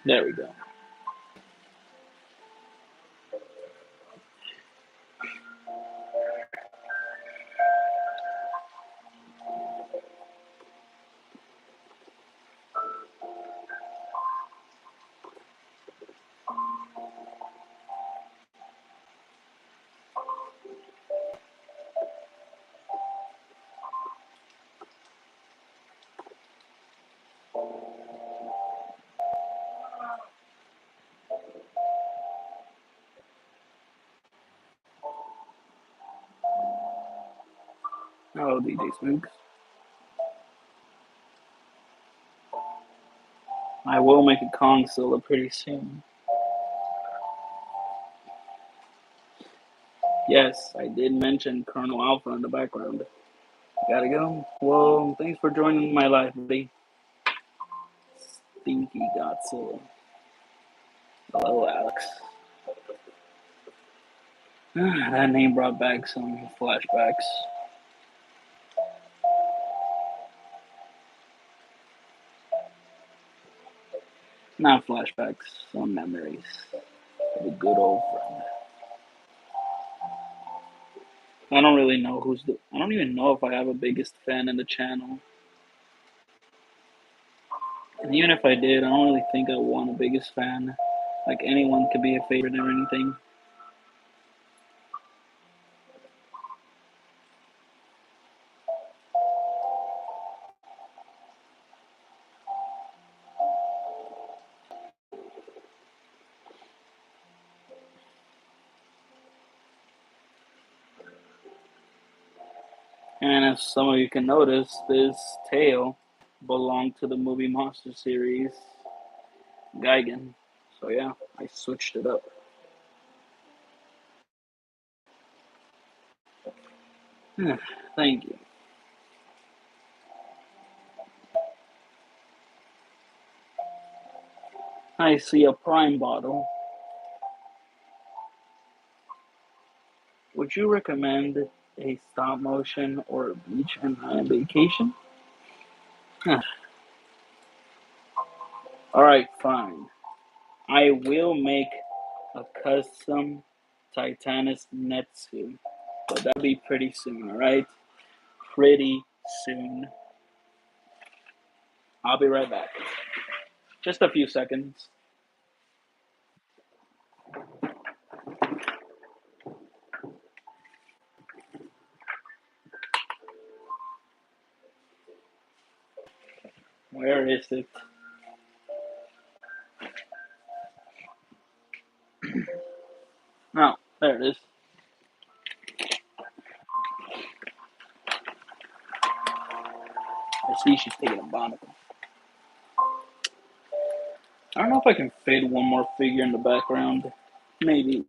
There we go. Hello, DJ Smooks. I will make a Kong solo pretty soon. Yes, I did mention Colonel Alpha in the background. Gotta go. Well, thanks for joining my live, buddy. Stinky Godzilla. Hello, Alex. That name brought back some flashbacks. Not flashbacks, some memories of a good old friend. I don't really know I don't even know if I have a biggest fan in the channel. And even if I did, I don't really think I want a biggest fan. Like anyone could be a favorite or anything. And as some of you can notice, this tail belonged to the movie Monster series Gigan. So yeah, I switched it up. Thank you. I see a Prime bottle. Would you recommend a stop motion or a beach and vacation? Alright, fine. I will make a custom Titanus Netsu. But that'll be pretty soon, alright? Pretty soon. I'll be right back. Just a few seconds. Where is it? Oh, there it is. I see she's taking a bonnet. I don't know if I can fade one more figure in the background. Maybe.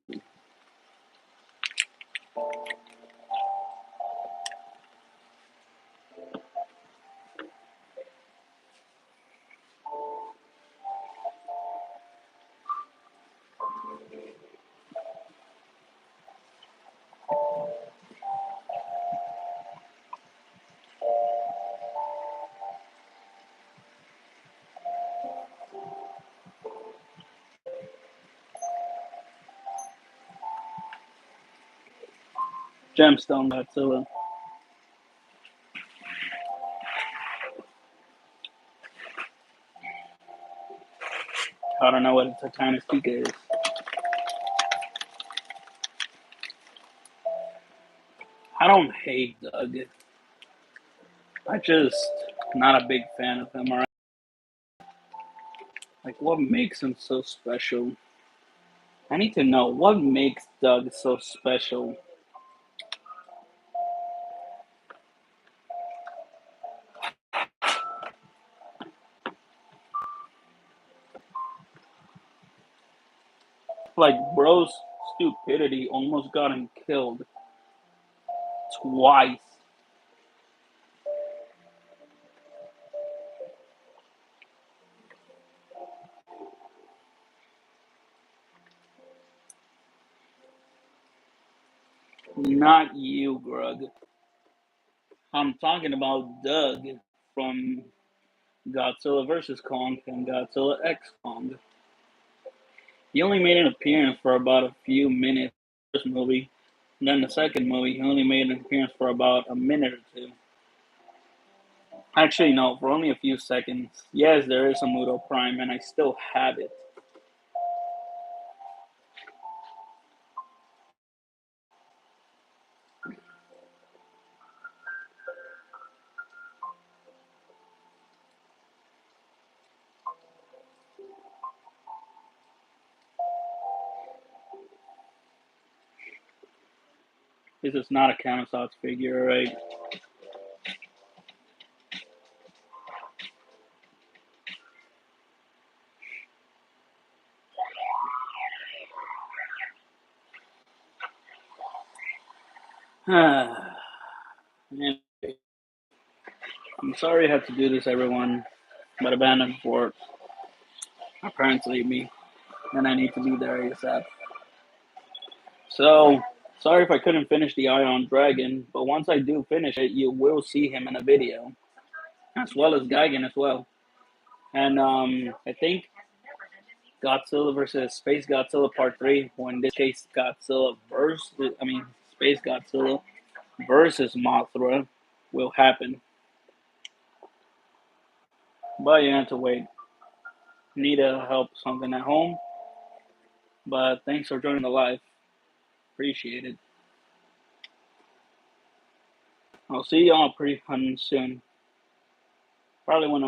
Gemstone Godzilla. I don't know what a Titanus Pika is. I don't hate Doug. I just not a big fan of him. Alright? Like, what makes him so special? I need to know what makes Doug so special. Like, bro's stupidity almost got him killed twice. Not you, Grug. I'm talking about Doug from Godzilla vs. Kong and Godzilla X Kong. He only made an appearance for about a few minutes in the first movie. And then the second movie, he only made an appearance for about a minute or two. Actually, no, for only a few seconds. Yes, there is a Muto Prime, and I still have it. This is not a Countersots figure, right? Anyway, I'm sorry I had to do this, everyone, but abandoned fort. My parents leave me, and I need to be there ASAP. So, sorry if I couldn't finish the Ion Dragon, but once I do finish it, you will see him in a video, as well as Gigan as well. And I think Godzilla versus Space Godzilla Part 3, or in this case, Space Godzilla versus Mothra, will happen. But you have to wait. Need to help something at home. But thanks for joining the live. Appreciate it. I'll see y'all pretty soon. Probably when